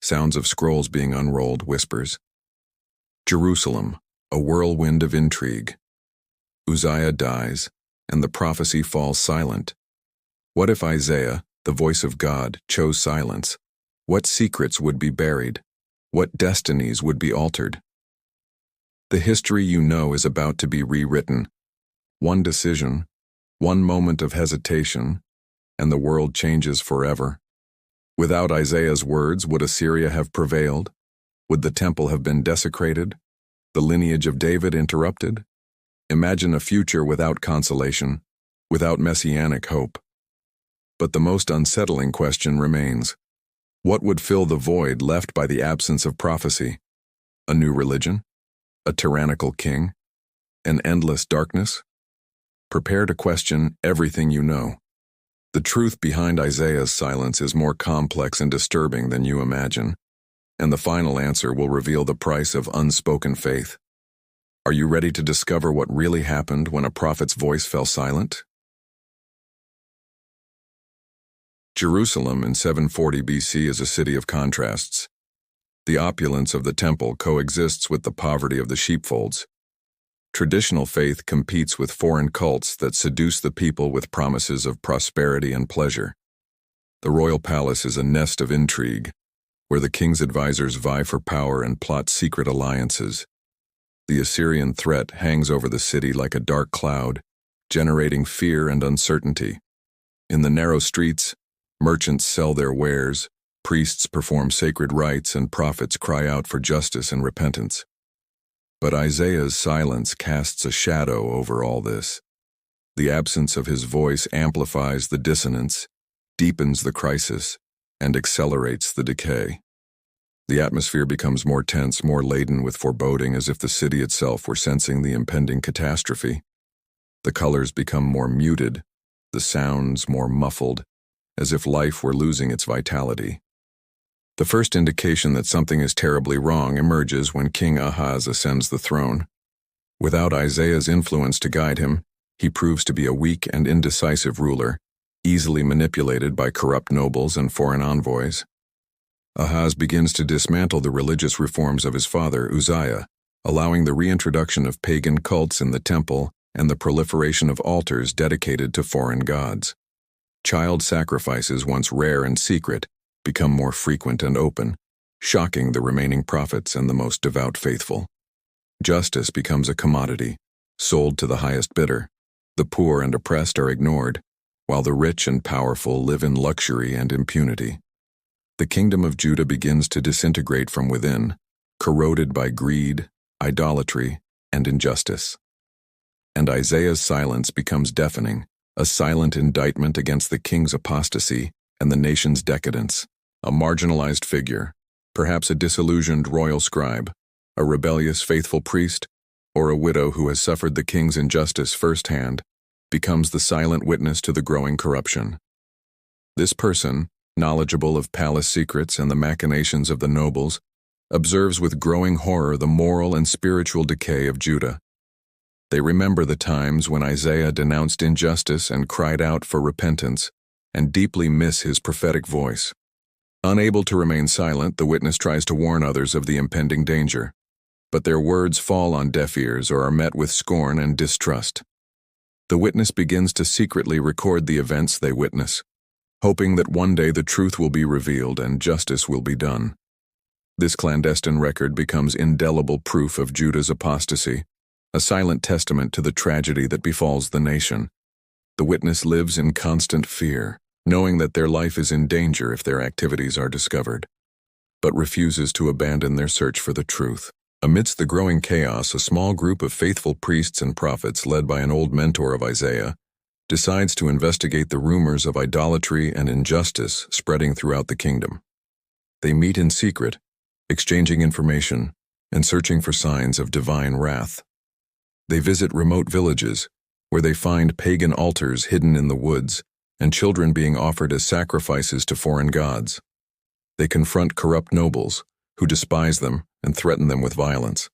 sounds of scrolls being unrolled, whispers. Jerusalem, a whirlwind of intrigue. Uzziah dies, and the prophecy falls silent. What if Isaiah, the voice of God, chose silence? What secrets would be buried? What destinies would be altered? The history you know is about to be rewritten. One decision, one moment of hesitation, and the world changes forever. Without Isaiah's words, would Assyria have prevailed? Would the temple have been desecrated? The lineage of David interrupted? Imagine a future without consolation, without messianic hope. But the most unsettling question remains. What would fill the void left by the absence of prophecy? A new religion? A tyrannical king? An endless darkness? Prepare to question everything you know. The truth behind Isaiah's silence is more complex and disturbing than you imagine, and the final answer will reveal the price of unspoken faith. Are you ready to discover what really happened when a prophet's voice fell silent? Jerusalem in 740 BC is a city of contrasts. The opulence of the temple coexists with the poverty of the sheepfolds. Traditional faith competes with foreign cults that seduce the people with promises of prosperity and pleasure. The royal palace is a nest of intrigue, where the king's advisors vie for power and plot secret alliances. The Assyrian threat hangs over the city like a dark cloud, generating fear and uncertainty. In the narrow streets, merchants sell their wares, priests perform sacred rites, and prophets cry out for justice and repentance. But Isaiah's silence casts a shadow over all this. The absence of his voice amplifies the dissonance, deepens the crisis, and accelerates the decay. The atmosphere becomes more tense, more laden with foreboding, as if the city itself were sensing the impending catastrophe. The colors become more muted, the sounds more muffled, as if life were losing its vitality. The first indication that something is terribly wrong emerges when King Ahaz ascends the throne. Without Isaiah's influence to guide him, he proves to be a weak and indecisive ruler, easily manipulated by corrupt nobles and foreign envoys. Ahaz begins to dismantle the religious reforms of his father, Uzziah, allowing the reintroduction of pagan cults in the temple and the proliferation of altars dedicated to foreign gods. Child sacrifices, once rare and secret, become more frequent and open, shocking the remaining prophets and the most devout faithful. Justice becomes a commodity, sold to the highest bidder. The poor and oppressed are ignored, while the rich and powerful live in luxury and impunity. The kingdom of Judah begins to disintegrate from within, corroded by greed, idolatry, and injustice. And Isaiah's silence becomes deafening, a silent indictment against the king's apostasy and the nation's decadence. A marginalized figure, perhaps a disillusioned royal scribe, a rebellious faithful priest, or a widow who has suffered the king's injustice firsthand, becomes the silent witness to the growing corruption. This person, knowledgeable of palace secrets and the machinations of the nobles, observes with growing horror the moral and spiritual decay of Judah. They remember the times when Isaiah denounced injustice and cried out for repentance, and deeply miss his prophetic voice. Unable to remain silent, the witness tries to warn others of the impending danger, but their words fall on deaf ears or are met with scorn and distrust. The witness begins to secretly record the events they witness, hoping that one day the truth will be revealed and justice will be done. This clandestine record becomes indelible proof of Judah's apostasy, a silent testament to the tragedy that befalls the nation. The witness lives in constant fear, knowing that their life is in danger if their activities are discovered, but refuses to abandon their search for the truth. Amidst the growing chaos, a small group of faithful priests and prophets, led by an old mentor of Isaiah, decides to investigate the rumors of idolatry and injustice spreading throughout the kingdom. They meet in secret, exchanging information and searching for signs of divine wrath. They visit remote villages, where they find pagan altars hidden in the woods and children being offered as sacrifices to foreign gods. They confront corrupt nobles, who despise them and threaten them with violence.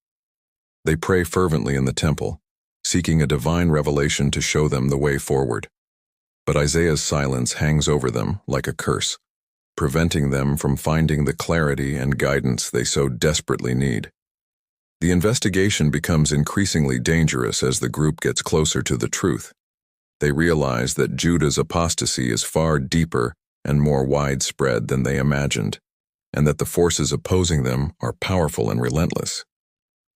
They pray fervently in the temple, seeking a divine revelation to show them the way forward. But Isaiah's silence hangs over them like a curse, preventing them from finding the clarity and guidance they so desperately need. The investigation becomes increasingly dangerous as the group gets closer to the truth. They realize that Judah's apostasy is far deeper and more widespread than they imagined, and that the forces opposing them are powerful and relentless.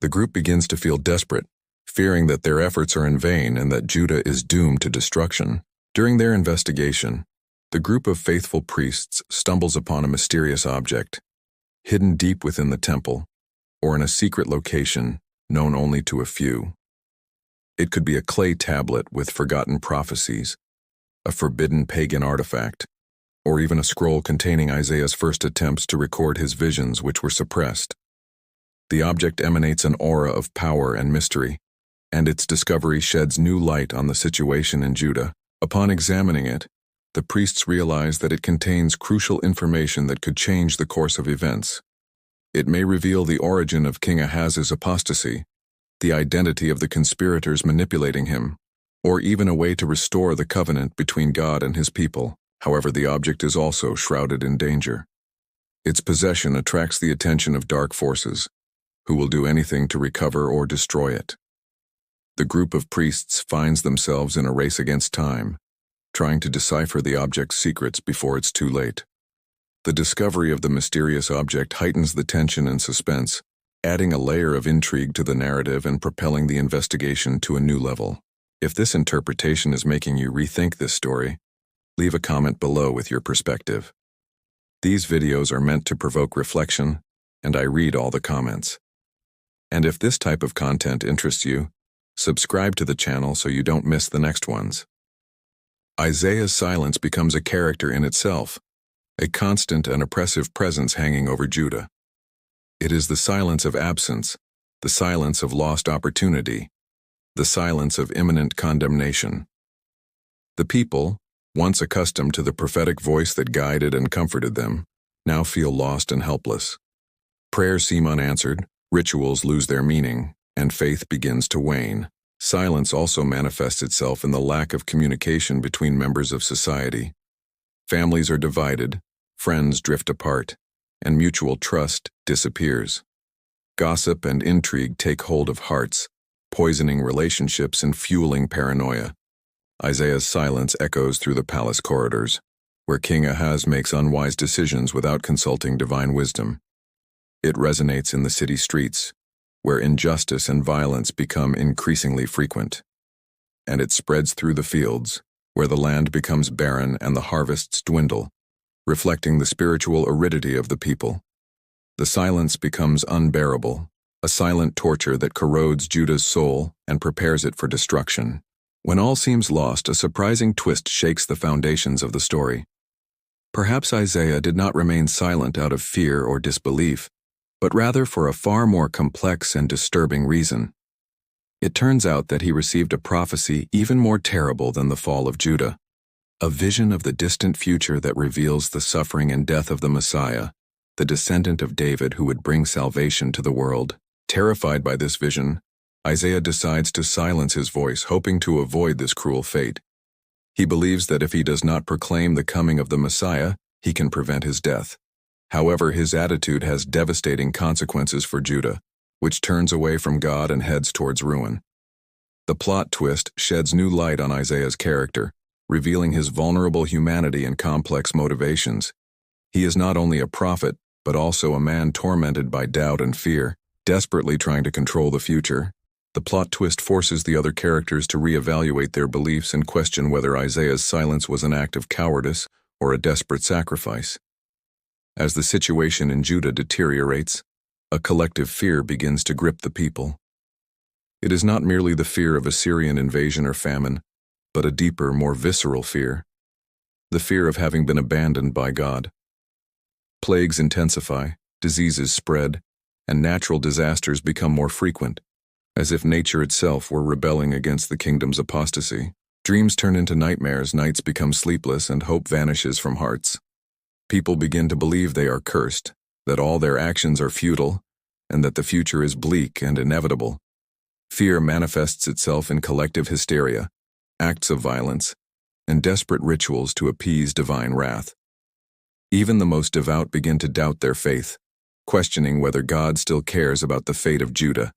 The group begins to feel desperate, fearing that their efforts are in vain and that Judah is doomed to destruction. During their investigation, the group of faithful priests stumbles upon a mysterious object, hidden deep within the temple, or in a secret location known only to a few. It could be a clay tablet with forgotten prophecies, a forbidden pagan artifact, or even a scroll containing Isaiah's first attempts to record his visions which were suppressed. The object emanates an aura of power and mystery, and its discovery sheds new light on the situation in Judah. Upon examining it, the priests realize that it contains crucial information that could change the course of events. It may reveal the origin of King Ahaz's apostasy, the identity of the conspirators manipulating him, or even a way to restore the covenant between God and his people. However, the object is also shrouded in danger. Its possession attracts the attention of dark forces, who will do anything to recover or destroy it. The group of priests finds themselves in a race against time, trying to decipher the object's secrets before it's too late. The discovery of the mysterious object heightens the tension and suspense, adding a layer of intrigue to the narrative and propelling the investigation to a new level. If this interpretation is making you rethink this story, leave a comment below with your perspective. These videos are meant to provoke reflection, and I read all the comments. And if this type of content interests you, subscribe to the channel so you don't miss the next ones. Isaiah's silence becomes a character in itself, a constant and oppressive presence hanging over Judah. It is the silence of absence, the silence of lost opportunity, the silence of imminent condemnation. The people, once accustomed to the prophetic voice that guided and comforted them, now feel lost and helpless. Prayers seem unanswered, rituals lose their meaning, and faith begins to wane. Silence also manifests itself in the lack of communication between members of society. Families are divided, friends drift apart, and mutual trust disappears. Gossip and intrigue take hold of hearts, poisoning relationships and fueling paranoia. Isaiah's silence echoes through the palace corridors, where King Ahaz makes unwise decisions without consulting divine wisdom. It resonates in the city streets, where injustice and violence become increasingly frequent. And it spreads through the fields, where the land becomes barren and the harvests dwindle, reflecting the spiritual aridity of the people. The silence becomes unbearable, a silent torture that corrodes Judah's soul and prepares it for destruction. When all seems lost, a surprising twist shakes the foundations of the story. Perhaps Isaiah did not remain silent out of fear or disbelief, but rather for a far more complex and disturbing reason. It turns out that he received a prophecy even more terrible than the fall of Judah, a vision of the distant future that reveals the suffering and death of the Messiah, the descendant of David who would bring salvation to the world. Terrified by this vision, Isaiah decides to silence his voice, hoping to avoid this cruel fate. He believes that if he does not proclaim the coming of the Messiah, he can prevent his death. However, his attitude has devastating consequences for Judah, which turns away from God and heads towards ruin. The plot twist sheds new light on Isaiah's character, revealing his vulnerable humanity and complex motivations. He is not only a prophet, but also a man tormented by doubt and fear, desperately trying to control the future. The plot twist forces the other characters to reevaluate their beliefs and question whether Isaiah's silence was an act of cowardice or a desperate sacrifice. As the situation in Judah deteriorates, a collective fear begins to grip the people. It is not merely the fear of Assyrian invasion or famine, but a deeper, more visceral fear, the fear of having been abandoned by God. Plagues intensify, diseases spread, and natural disasters become more frequent, as if nature itself were rebelling against the kingdom's apostasy. Dreams turn into nightmares, nights become sleepless, and hope vanishes from hearts. People begin to believe they are cursed, that all their actions are futile, and that the future is bleak and inevitable. Fear manifests itself in collective hysteria, acts of violence, and desperate rituals to appease divine wrath. Even the most devout begin to doubt their faith, questioning whether God still cares about the fate of Judah.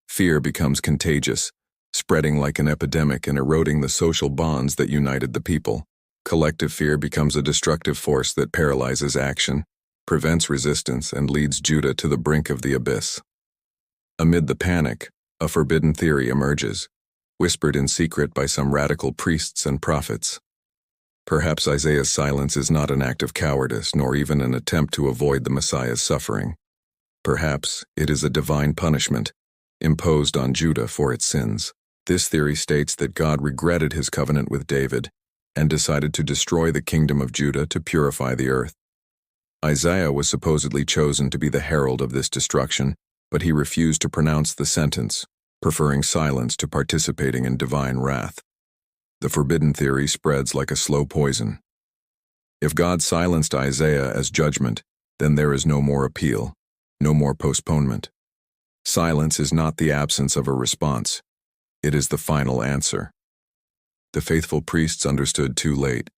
Fear becomes contagious, spreading like an epidemic and eroding the social bonds that united the people. Collective fear becomes a destructive force that paralyzes action, prevents resistance, and leads Judah to the brink of the abyss. Amid the panic, a forbidden theory emerges, whispered in secret by some radical priests and prophets. Perhaps Isaiah's silence is not an act of cowardice, nor even an attempt to avoid the Messiah's suffering. Perhaps it is a divine punishment, imposed on Judah for its sins. This theory states that God regretted his covenant with David and decided to destroy the kingdom of Judah to purify the earth. Isaiah was supposedly chosen to be the herald of this destruction, but he refused to pronounce the sentence, preferring silence to participating in divine wrath. The forbidden theory spreads like a slow poison. If God silenced Isaiah as judgment, then there is no more appeal, no more postponement. Silence is not the absence of a response. It is the final answer. The faithful priests understood too late.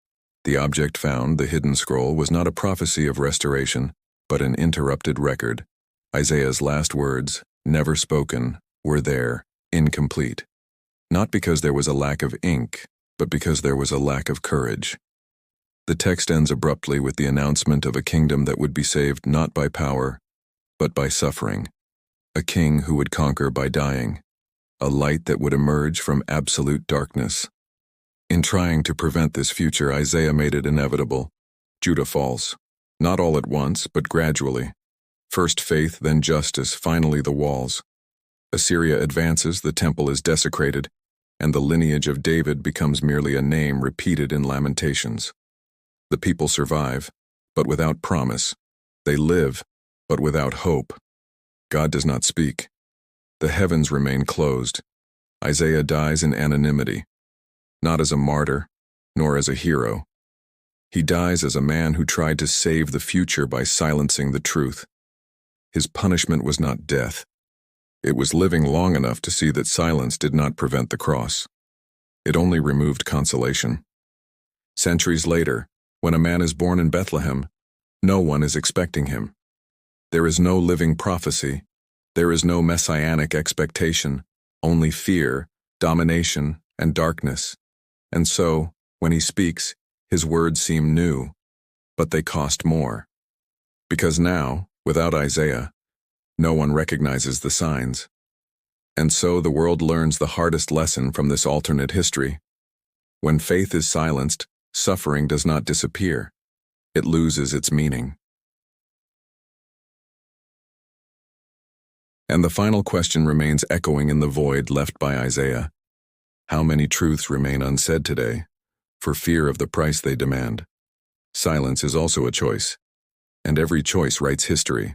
The object found, the hidden scroll, was not a prophecy of restoration, but an interrupted record. Isaiah's last words, never spoken, were there, incomplete. Not because there was a lack of ink, but because there was a lack of courage. The text ends abruptly with the announcement of a kingdom that would be saved not by power, but by suffering. A king who would conquer by dying. A light that would emerge from absolute darkness. In trying to prevent this future, Isaiah made it inevitable. Judah falls. Not all at once, but gradually. First faith, then justice, finally the walls. Assyria advances, the temple is desecrated, and the lineage of David becomes merely a name repeated in lamentations. The people survive, but without promise. They live, but without hope. God does not speak. The heavens remain closed. Isaiah dies in anonymity, not as a martyr, nor as a hero. He dies as a man who tried to save the future by silencing the truth. His punishment was not death. It was living long enough to see that silence did not prevent the cross. It only removed consolation. Centuries later, when a man is born in Bethlehem, no one is expecting him. There is no living prophecy. There is no messianic expectation, only fear, domination, and darkness. And so, when he speaks, his words seem new, but they cost more. Because now, without Isaiah, no one recognizes the signs. And so the world learns the hardest lesson from this alternate history. When faith is silenced, suffering does not disappear. It loses its meaning. And the final question remains echoing in the void left by Isaiah. How many truths remain unsaid today, for fear of the price they demand? Silence is also a choice, and every choice writes history.